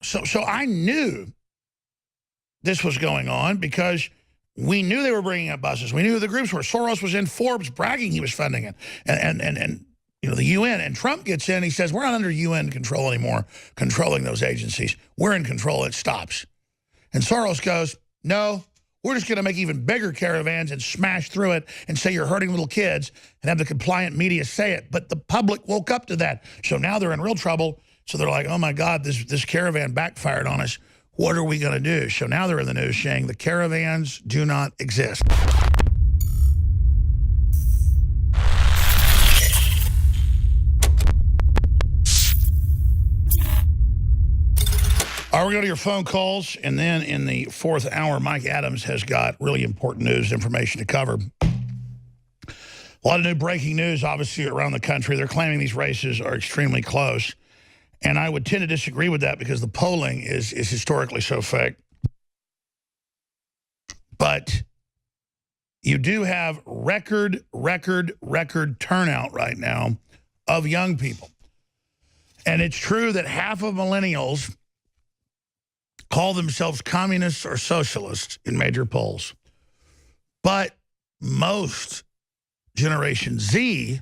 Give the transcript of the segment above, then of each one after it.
So I knew this was going on because we knew they were bringing up buses. We knew who the groups were. Soros was in Forbes bragging he was funding it. And you know, the UN. And Trump gets in, he says, we're not under UN control anymore, controlling those agencies. We're in control. It stops. And Soros goes, no, we're just going to make even bigger caravans and smash through it and say you're hurting little kids and have the compliant media say it. But the public woke up to that. So now they're in real trouble. So they're like, oh, my God, this caravan backfired on us. What are we going to do? So now they're in the news saying the caravans do not exist. All right, we're going to your phone calls, and then in the fourth hour, Mike Adams has got really important news information to cover. A lot of new breaking news, obviously, around the country. They're claiming these races are extremely close, and I would tend to disagree with that because the polling is historically so fake. But you do have record turnout right now of young people. And it's true that half of millennials call themselves communists or socialists in major polls. But most Generation Z,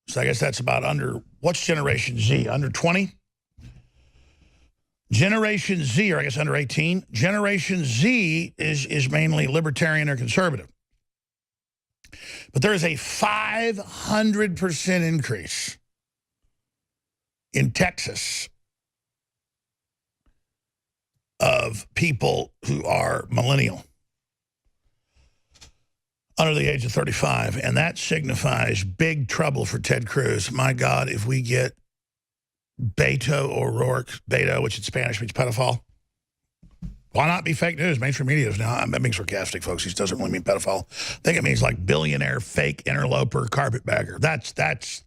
so I guess that's about under, what's Generation Z? Under 20? Generation Z, or I guess under 18. Generation Z is mainly libertarian or conservative. But there is a 500% increase in Texas of people who are millennial under the age of 35. And that signifies big trouble for Ted Cruz. My God, if we get Beto O'Rourke, Beto, which in Spanish means pedophile. Why not be fake news? Mainstream media is now. I'm being sarcastic, folks. He doesn't really mean pedophile. I think it means like billionaire, fake interloper, carpetbagger. That's.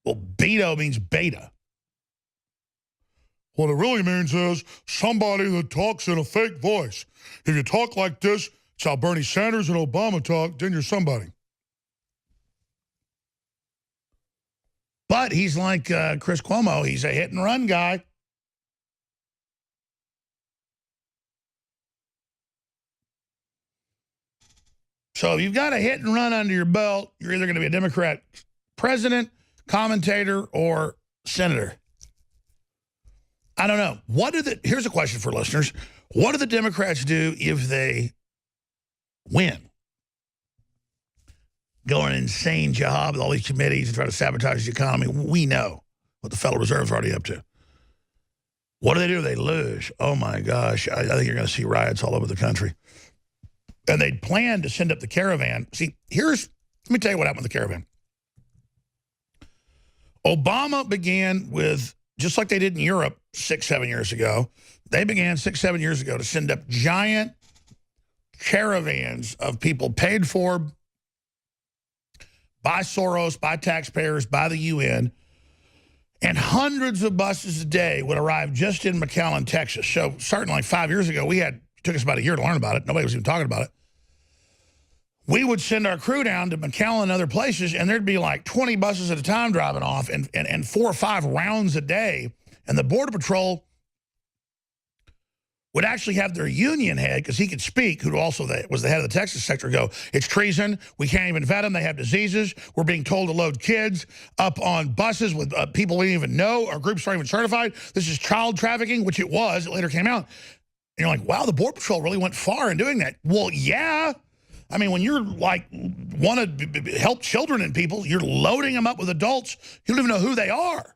Well, Beto means beta. What it really means is somebody that talks in a fake voice. If you talk like this, it's how Bernie Sanders and Obama talk, then you're somebody. But he's like Chris Cuomo. He's a hit-and-run guy. So if you've got a hit-and-run under your belt, you're either going to be a Democrat president, commentator, or senator. I don't know. Here's a question for listeners. What do the Democrats do if they win? Go on an insane job with all these committees and try to sabotage the economy. We know what the Federal Reserve's already up to. What do? They lose. Oh, my gosh. I think you're going to see riots all over the country. And they'd planned to send up the caravan. See, let me tell you what happened with the caravan. Obama began with, just like they did in Europe 6-7 years ago, they began 6-7 years ago to send up giant caravans of people paid for by Soros, by taxpayers, by the UN, and hundreds of buses a day would arrive just in McAllen, Texas. So starting like 5 years ago, it took us about a year to learn about it. Nobody was even talking about it. We would send our crew down to McAllen and other places, and there'd be like 20 buses at a time driving off and 4 or 5 rounds a day. And the Border Patrol would actually have their union head, because he could speak, who also was the head of the Texas sector, go, it's treason. We can't even vet them. They have diseases. We're being told to load kids up on buses with people we didn't even know. Our groups aren't even certified. This is child trafficking, which it was. It later came out. And you're like, wow, the Border Patrol really went far in doing that. Well, yeah. I mean, when you're like, want to help children and people, you're loading them up with adults. You don't even know who they are.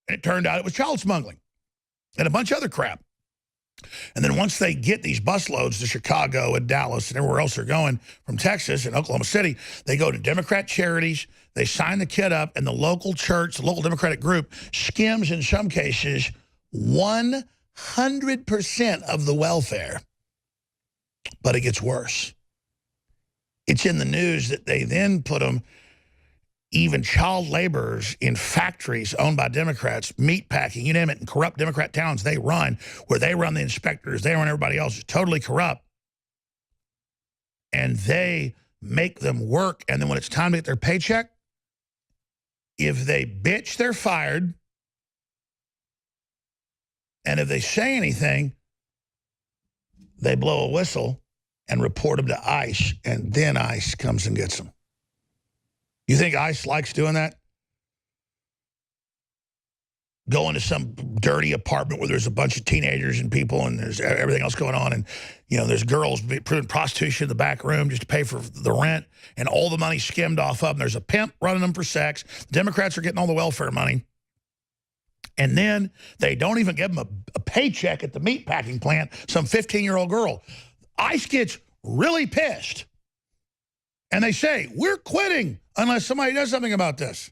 And it turned out it was child smuggling and a bunch of other crap. And then once they get these bus loads to Chicago and Dallas and everywhere else they're going from Texas and Oklahoma City, they go to Democrat charities, they sign the kid up, and the local church, the local Democratic group, skims in some cases 100% of the welfare. But it gets worse. It's in the news that they then put them, even child laborers in factories owned by Democrats, meat packing, you name it, in corrupt Democrat towns they run, where they run the inspectors, they run everybody else, is totally corrupt. And they make them work, and then when it's time to get their paycheck, if they bitch, they're fired. And if they say anything, they blow a whistle and report them to ICE, and then ICE comes and gets them. You think ICE likes doing that? Going to some dirty apartment where there's a bunch of teenagers and people and there's everything else going on, and there's girls doing prostitution in the back room just to pay for the rent, and all the money skimmed off of them. There's a pimp running them for sex. The Democrats are getting all the welfare money. And then they don't even give them a paycheck at the meatpacking plant, some 15-year-old girl. ICE gets really pissed. And they say, we're quitting unless somebody does something about this.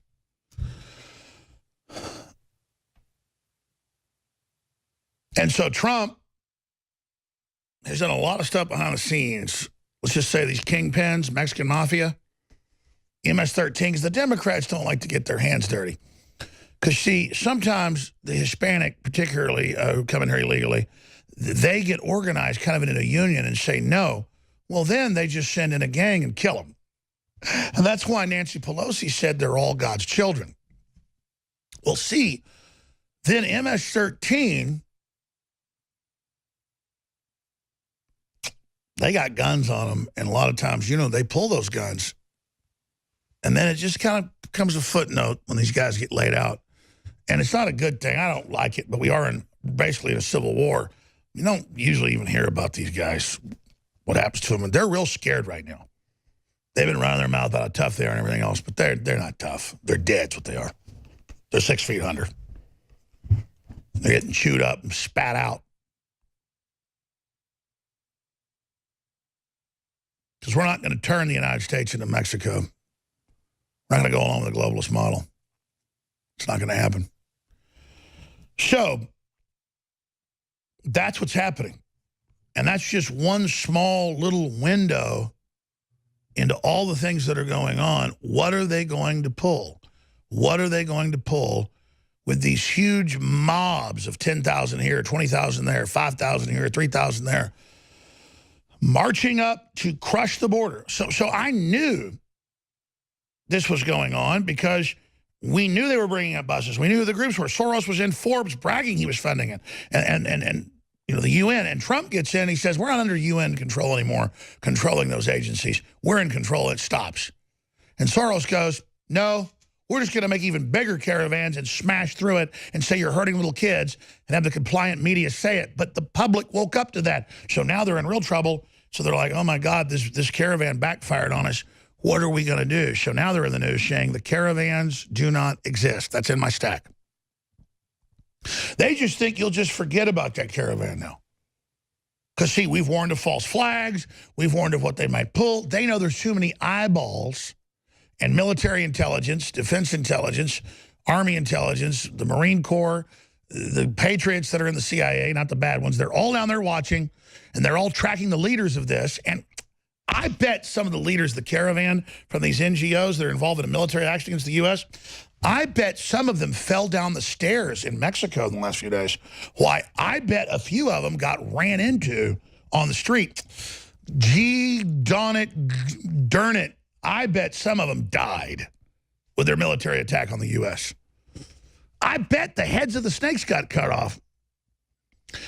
And so Trump has done a lot of stuff behind the scenes. Let's just say these kingpins, Mexican mafia, MS-13s, the Democrats don't like to get their hands dirty. Because, see, sometimes the Hispanic, particularly, who come in here illegally, they get organized kind of in a union and say no. Well, then they just send in a gang and kill them. And that's why Nancy Pelosi said they're all God's children. Well, see, then MS-13, they got guns on them. And a lot of times, they pull those guns. And then it just kind of becomes a footnote when these guys get laid out. And it's not a good thing. I don't like it, but we are basically in a civil war. You don't usually even hear about these guys, what happens to them. And they're real scared right now. They've been running their mouth out how tough they are and everything else, but they're not tough. They're dead, what they are. They're 6 feet under. They're getting chewed up and spat out. Because we're not going to turn the United States into Mexico. We're not going to go along with the globalist model. It's not going to happen. So, that's what's happening. And that's just one small little window into all the things that are going on. What are they going to pull? What are they going to pull with these huge mobs of 10,000 here, 20,000 there, 5,000 here, 3,000 there, marching up to crush the border? So I knew this was going on because we knew they were bringing up buses. We knew who the groups were. Soros was in Forbes bragging he was funding it. And the UN. And Trump gets in, he says, we're not under UN control anymore, controlling those agencies. We're in control. It stops. And Soros goes, no, we're just going to make even bigger caravans and smash through it and say you're hurting little kids and have the compliant media say it. But the public woke up to that. So now they're in real trouble. So they're like, oh, my God, this caravan backfired on us. What are we going to do? So now they're in the news saying the caravans do not exist. That's in my stack. They just think you'll just forget about that caravan now. Because, see, we've warned of false flags. We've warned of what they might pull. They know there's too many eyeballs and military intelligence, defense intelligence, Army intelligence, the Marine Corps, the patriots that are in the CIA, not the bad ones. They're all down there watching, and they're all tracking the leaders of this. And I bet some of the leaders of the caravan from these NGOs that are involved in a military action against the U.S., I bet some of them fell down the stairs in Mexico in the last few days. Why, I bet a few of them got ran into on the street. Gee, darn it, I bet some of them died with their military attack on the U.S. I bet the heads of the snakes got cut off.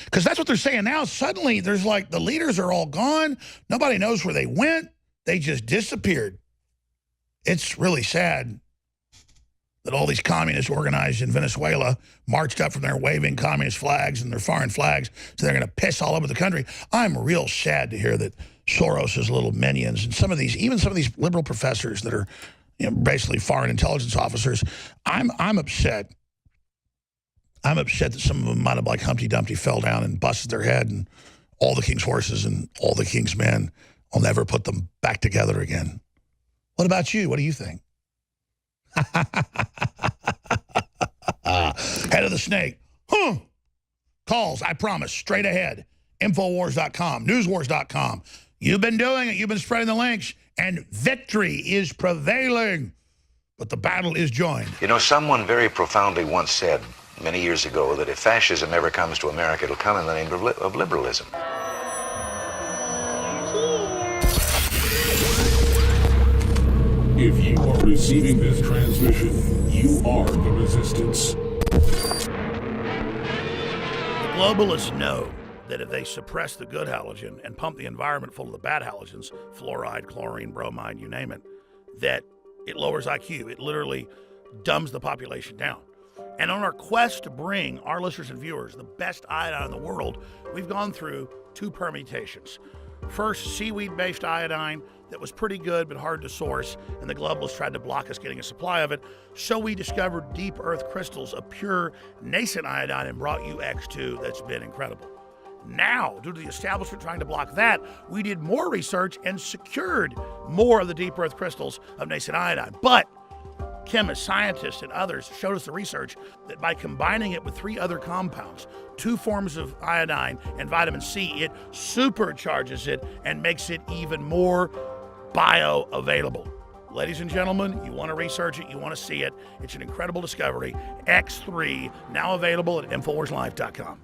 Because that's what they're saying now. Suddenly, there's like the leaders are all gone. Nobody knows where they went. They just disappeared. It's really sad that all these communists organized in Venezuela marched up from there waving communist flags and their foreign flags, so they're going to piss all over the country. I'm real sad to hear that Soros's little minions and even some of these liberal professors that are basically foreign intelligence officers, I'm upset. I'm upset that some of them might have, like Humpty Dumpty, fell down and busted their head, and all the king's horses and all the king's men, I'll never put them back together again. What about you? What do you think? Head of the snake. Calls, I promise, straight ahead. Infowars.com, newswars.com. You've been doing it. You've been spreading the links, and victory is prevailing. But the battle is joined. Someone very profoundly once said many years ago that if fascism ever comes to America, it'll come in the name of liberalism. If you are receiving this transmission, you are the resistance. The globalists know that if they suppress the good halogen and pump the environment full of the bad halogens, fluoride, chlorine, bromide, you name it, that it lowers IQ. It literally dumbs the population down. And on our quest to bring our listeners and viewers the best iodine in the world, we've gone through 2 permutations. First, seaweed-based iodine that was pretty good but hard to source, and the globalists tried to block us getting a supply of it. So we discovered deep earth crystals of pure nascent iodine and brought you X2 that's been incredible. Now, due to the establishment trying to block that, we did more research and secured more of the deep earth crystals of nascent iodine. But chemists, scientists, and others showed us the research that by combining it with 3 other compounds, 2 forms of iodine and vitamin C, it supercharges it and makes it even more bioavailable. Ladies and gentlemen, you want to research it, you want to see it. It's an incredible discovery. X3, now available at InfoWarsLife.com.